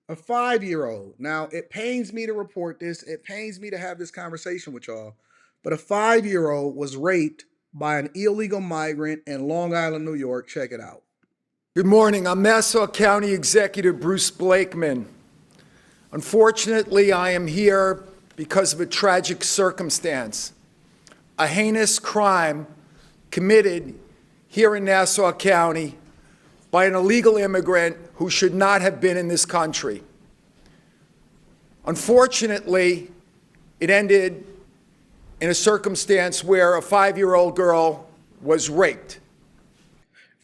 A 5-year-old. Now, it pains me to report this. It pains me to have this conversation with y'all. But a 5-year-old was raped by an illegal migrant in Long Island, New York. Check it out. Good morning. I'm Nassau County Executive Bruce Blakeman. Unfortunately, I am here because of a tragic circumstance, a heinous crime committed here in Nassau County by an illegal immigrant who should not have been in this country. Unfortunately, it ended in a circumstance where a 5-year-old girl was raped.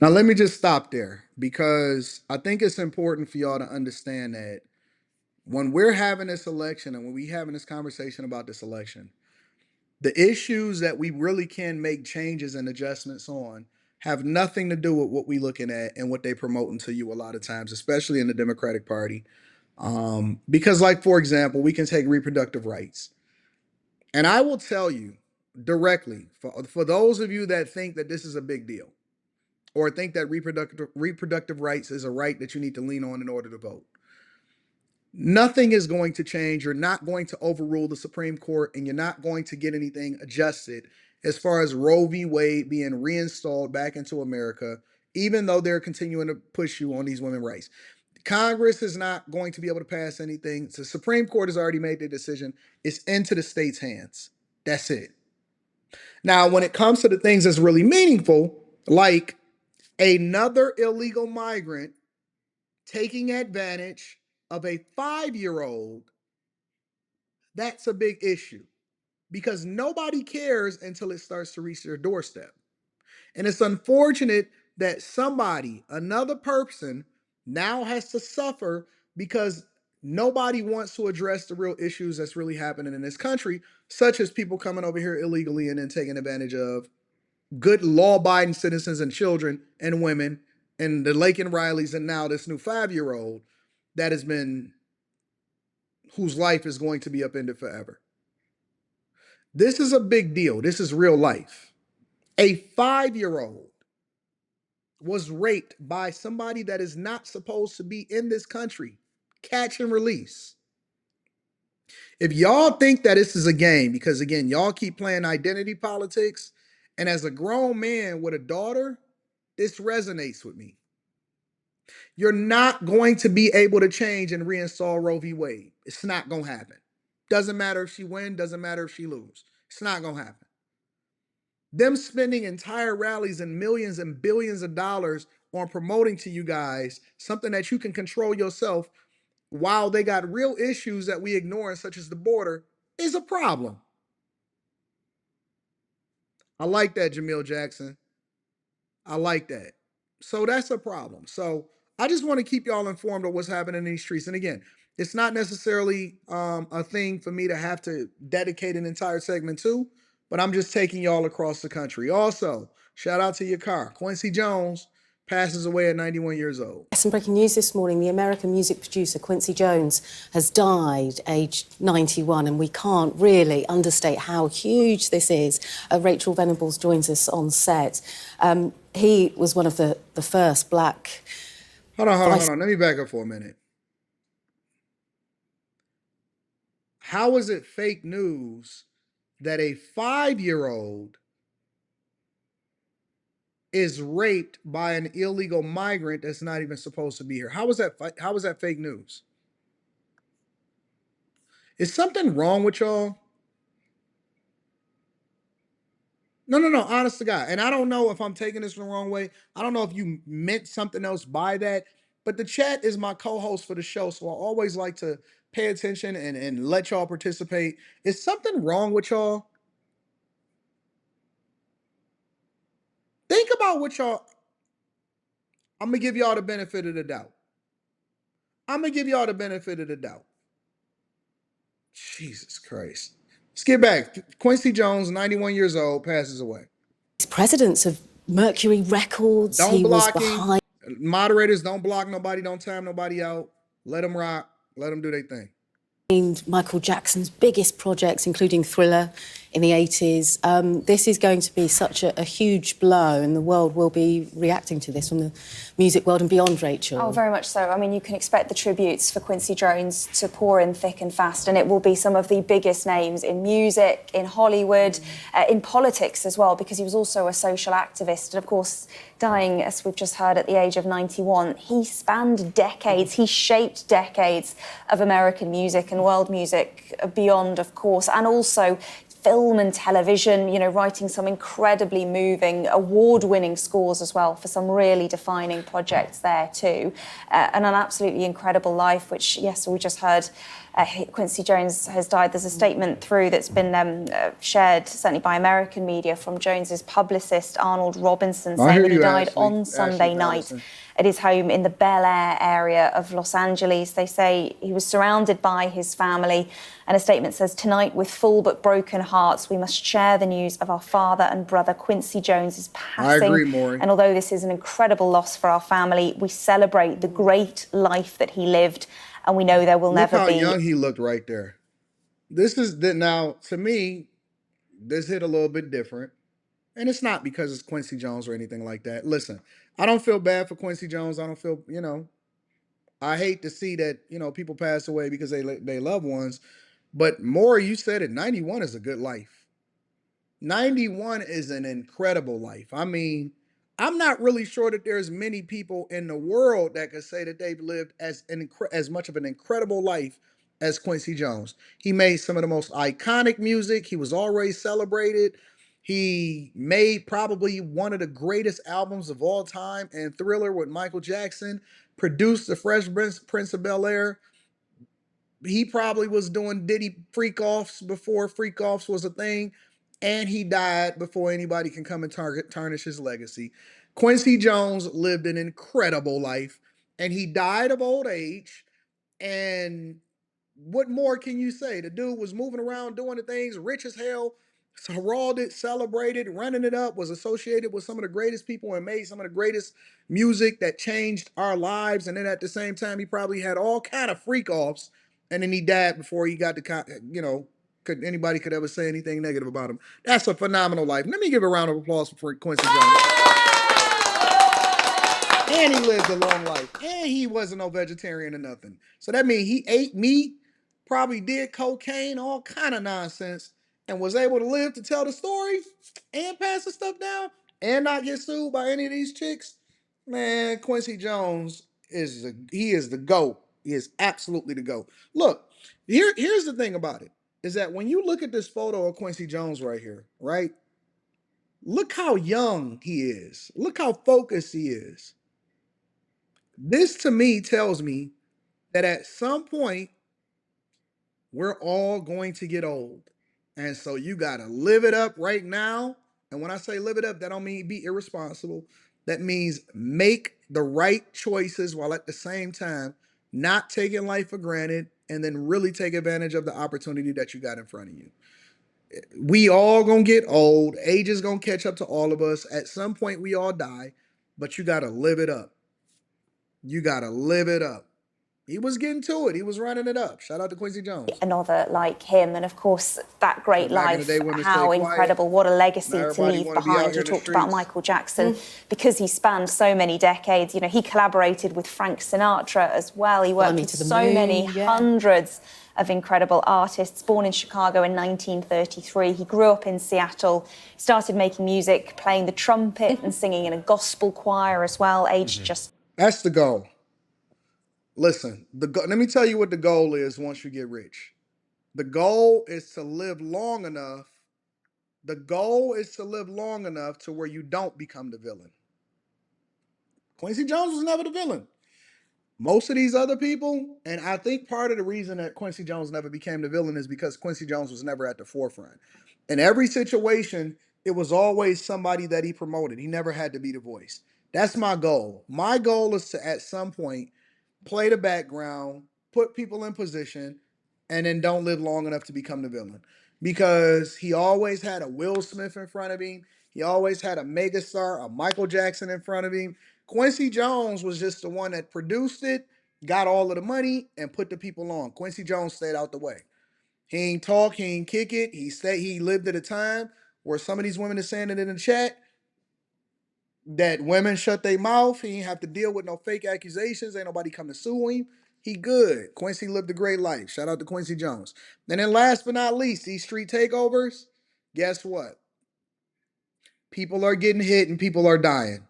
Now, let me just stop there because I think it's important for y'all to understand that when we're having this election and when we having this conversation about this election, the issues that we really can make changes and adjustments on have nothing to do with what we're looking at and what they promoting to you a lot of times, especially in the Democratic Party. Because, like, for example, we can take reproductive rights. And I will tell you directly, for those of you that think that this is a big deal or think that reproductive rights is a right that you need to lean on in order to vote, nothing is going to change. You're not going to overrule the Supreme Court, and you're not going to get anything adjusted as far as Roe v. Wade being reinstalled back into America, even though they're continuing to push you on these women's rights. Congress is not going to be able to pass anything. The Supreme Court has already made their decision. It's into the states' hands. That's it. Now, when it comes to the things that's really meaningful, like another illegal migrant taking advantage of a 5-year-old, that's a big issue because nobody cares until it starts to reach their doorstep. And it's unfortunate that somebody, another person, now has to suffer because nobody wants to address the real issues that's really happening in this country, such as people coming over here illegally and then taking advantage of good law-abiding citizens and children and women and the Lake and Rileys and now this new 5-year-old that has been, whose life is going to be upended forever. This is a big deal. This is real life. A 5-year-old was raped by somebody that is not supposed to be in this country. Catch and release. If y'all think that this is a game, because again, y'all keep playing identity politics, and as a grown man with a daughter, this resonates with me. You're not going to be able to change and reinstall Roe v. Wade. It's not going to happen. Doesn't matter if she wins, doesn't matter if she loses. It's not going to happen. Them spending entire rallies and millions and billions of dollars on promoting to you guys something that you can control yourself while they got real issues that we ignore, such as the border, is a problem. I like that, Jamil Jackson. I like that. So that's a problem. So I just want to keep y'all informed of what's happening in these streets. And again, it's not necessarily a thing for me to have to dedicate an entire segment to, but I'm just taking y'all across the country. Also, shout out to your car. Quincy Jones passes away at 91 years old. Some breaking news this morning. The American music producer Quincy Jones has died aged 91, and we can't really understate how huge this is. Rachel Venables joins us on set. He was one of the first black... Hold on. Let me back up for a minute. How is it fake news that a 5-year-old is raped by an illegal migrant that's not even supposed to be here? How is that fake news? Is something wrong with y'all? No, honest to God. And I don't know if I'm taking this the wrong way. I don't know if you meant something else by that, but the chat is my co-host for the show, so I always like to pay attention and let y'all participate. Is something wrong with y'all? Think about what y'all... I'm going to give y'all the benefit of the doubt. Jesus Christ. Let's get back. Quincy Jones, 91 years old, passes away. He's president of Mercury Records. Don't he block was behind... him. Moderators, don't block nobody. Don't time nobody out. Let them rock. Let them do their thing. Michael Jackson's biggest projects, including Thriller, in the 80s. This is going to be such a huge blow, and the world will be reacting to this from the music world and beyond, Rachel. Oh, very much so. I mean, you can expect the tributes for Quincy Jones to pour in thick and fast, and it will be some of the biggest names in music, in Hollywood, in politics as well, because he was also a social activist. And of course, dying, as we've just heard, at the age of 91, he spanned decades, he shaped decades of American music and world music beyond, of course, and also film and television, you know, writing some incredibly moving, award-winning scores as well for some really defining projects there too. And an absolutely incredible life, which, yes, we just heard Quincy Jones has died. There's a statement through that's been shared, certainly by American media, from Jones's publicist, Arnold Robinson, saying that he died on Sunday night at his home in the Bel Air area of Los Angeles. They say he was surrounded by his family, and a statement says, "Tonight, with full but broken hearts, we must share the news of our father and brother Quincy Jones's passing." I agree, Maury. And although this is an incredible loss for our family, we celebrate the great life that he lived, and we know there will never be... Look how young he looked right there. This is the, now, to me, this hit a little bit different. And it's not because it's Quincy Jones or anything like that. Listen, I don't feel bad for Quincy Jones. I don't feel, I hate to see that, people pass away because they loved ones. But more, you said it, 91 is a good life. 91 is an incredible life. I mean, I'm not really sure that there's many people in the world that could say that they've lived as much of an incredible life as Quincy Jones. He made some of the most iconic music. He was always celebrated. He made probably one of the greatest albums of all time, and Thriller with Michael Jackson. Produced The Fresh Prince of Bel-Air. He probably was doing Diddy freak offs before freak offs was a thing, and he died before anybody can come and tarnish his legacy. Quincy Jones lived an incredible life, and he died of old age. And what more can you say? The dude was moving around doing the things, rich as hell, heralded, celebrated, running it up, was associated with some of the greatest people and made some of the greatest music that changed our lives. And then at the same time, he probably had all kind of freak offs, and then he died before he got to, anybody could ever say anything negative about him. That's a phenomenal life. Let me give a round of applause for Quincy Jones. And he lived a long life. And he wasn't no vegetarian or nothing. So that means he ate meat, probably did cocaine, all kind of nonsense, and was able to live to tell the story and pass the stuff down and not get sued by any of these chicks. Man, Quincy Jones he is the GOAT. He is absolutely the GOAT. Look, here's the thing about it, is that when you look at this photo of Quincy Jones right here, right? Look how young he is. Look how focused he is. This to me tells me that at some point we're all going to get old. And so you got to live it up right now. And when I say live it up, that don't mean be irresponsible. That means make the right choices while at the same time not taking life for granted, and then really take advantage of the opportunity that you got in front of you. We all gonna get old. Age is gonna catch up to all of us. At some point we all die, but you got to live it up. You got to live it up. He was getting to it. He was running it up. Shout out to Quincy Jones. Another like him, and of course that great life, how incredible, what a legacy to leave behind. You talked about Michael Jackson, because he spanned so many decades. You know, he collaborated with Frank Sinatra as well. He worked with so many hundreds of incredible artists. Born in Chicago in 1933, he grew up in Seattle, started making music, playing the trumpet and singing in a gospel choir as well, aged just... That's the goal. Listen, let me tell you what the goal is once you get rich. The goal is to live long enough. The goal is to live long enough to where you don't become the villain. Quincy Jones was never the villain. Most of these other people, and I think part of the reason that Quincy Jones never became the villain is because Quincy Jones was never at the forefront. In every situation, it was always somebody that he promoted. He never had to be the voice. That's my goal. My goal is to, at some point, play the background, put people in position, and then don't live long enough to become the villain. Because he always had a Will Smith in front of him. He always had a megastar, a Michael Jackson in front of him. Quincy Jones was just the one that produced it, got all of the money, and put the people on. Quincy Jones stayed out the way. He ain't talk, he ain't kick it. He said he lived at a time where some of these women are saying it in the chat that women shut their mouth. He ain't have to deal with no fake accusations. Ain't nobody come to sue him. He good. Quincy lived a great life. Shout out to Quincy Jones. And then last but not least, these street takeovers, guess what? People are getting hit and people are dying.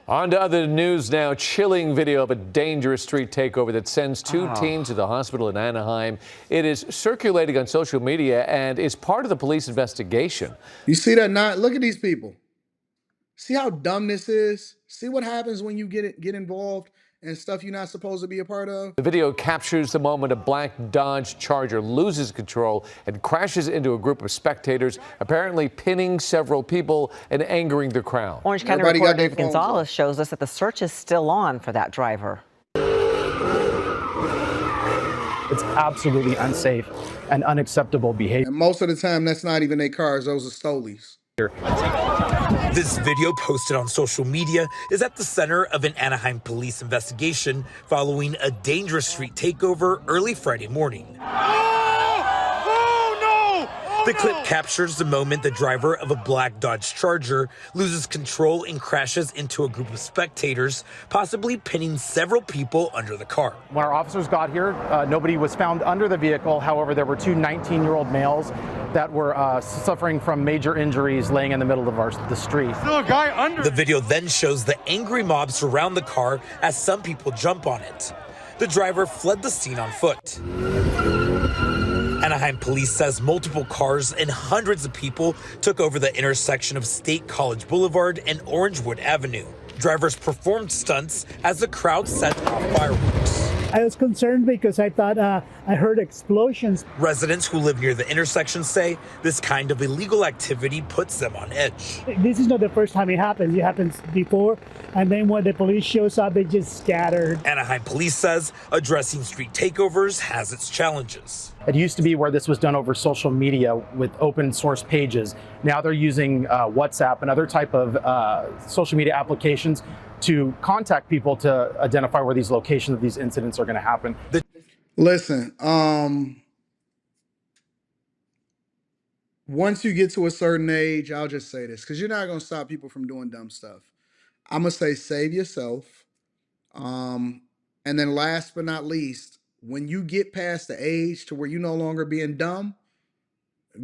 On to other news now. Chilling video of a dangerous street takeover that sends two teens to the hospital in Anaheim. It is circulating on social media and is part of the police investigation. You see that? Not look at these people. See how dumb this is? See what happens when you get involved in stuff you're not supposed to be a part of? The video captures the moment a black Dodge Charger loses control and crashes into a group of spectators, apparently pinning several people and angering the crowd. Orange County Everybody got reporter their Dave phones Gonzalez off. shows us that the search is still on for that driver. It's absolutely unsafe and unacceptable behavior. And most of the time, that's not even their cars. Those are stolies. This video posted on social media is at the center of an Anaheim police investigation following a dangerous street takeover early Friday morning. The clip captures the moment the driver of a black Dodge Charger loses control and crashes into a group of spectators, possibly pinning several people under the car. When our officers got here, nobody was found under the vehicle. However, there were two 19-year-old males that were suffering from major injuries laying in the middle of the street. Still a guy under. The video then shows the angry mob surround the car as some people jump on it. The driver fled the scene on foot. Anaheim police says multiple cars and hundreds of people took over the intersection of State College Boulevard and Orangewood Avenue. Drivers performed stunts as the crowd set off fireworks. I was concerned because I thought I heard explosions. Residents who live near the intersection say this kind of illegal activity puts them on edge. This is not the first time it happens. It happens before, and then when the police shows up, they just scatter. Anaheim police says addressing street takeovers has its challenges. It used to be where this was done over social media with open source pages. Now they're using WhatsApp and other type of social media applications to contact people to identify where these locations of these incidents are going to happen. Listen, once you get to a certain age, I'll just say this, because you're not going to stop people from doing dumb stuff. I'm going to say save yourself. And then last but not least, when you get past the age to where you're no longer being dumb,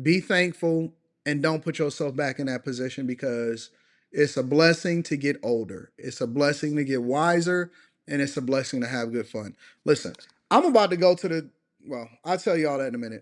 be thankful and don't put yourself back in that position, because it's a blessing to get older. It's a blessing to get wiser, and it's a blessing to have good fun. Listen, I'm about to go to well, I'll tell you all that in a minute.